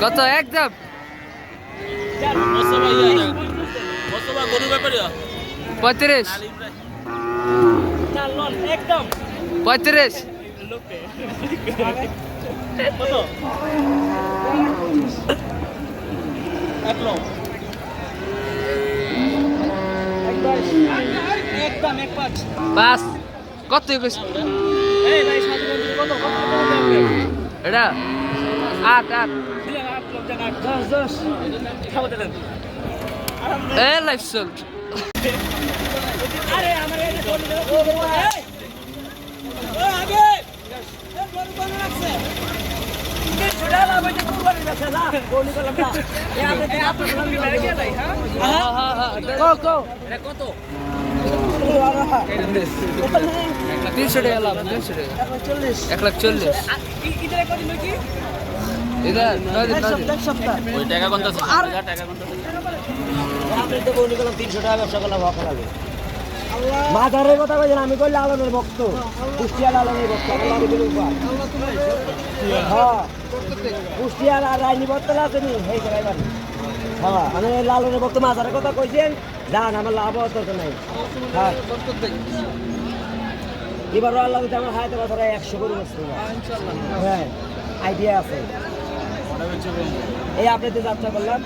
কত একদম 35 35 বাস কত এটা 8 লাইফ চল কত 300 টাকা লাভ 140 মাথারের কথা বলছেন আমি কই লালনের ভক্ত কুষ্টিয়া লালনের ভক্ত হ্যাঁ কুষ্টিয়ার আর রাইনি বর্তলা আছে নি এই ড্রাইভার হ্যাঁ আমি লালনের ভক্ত মাথারের কথা কইছেন যান আমার লাভ হতো নাই হ্যাঁ এবার আল্লাহ যদি আমার হাতে কথা 100 করে বসছে হ্যাঁ আইডিয়া আছে এই আপনি তো যাত্রা করলাম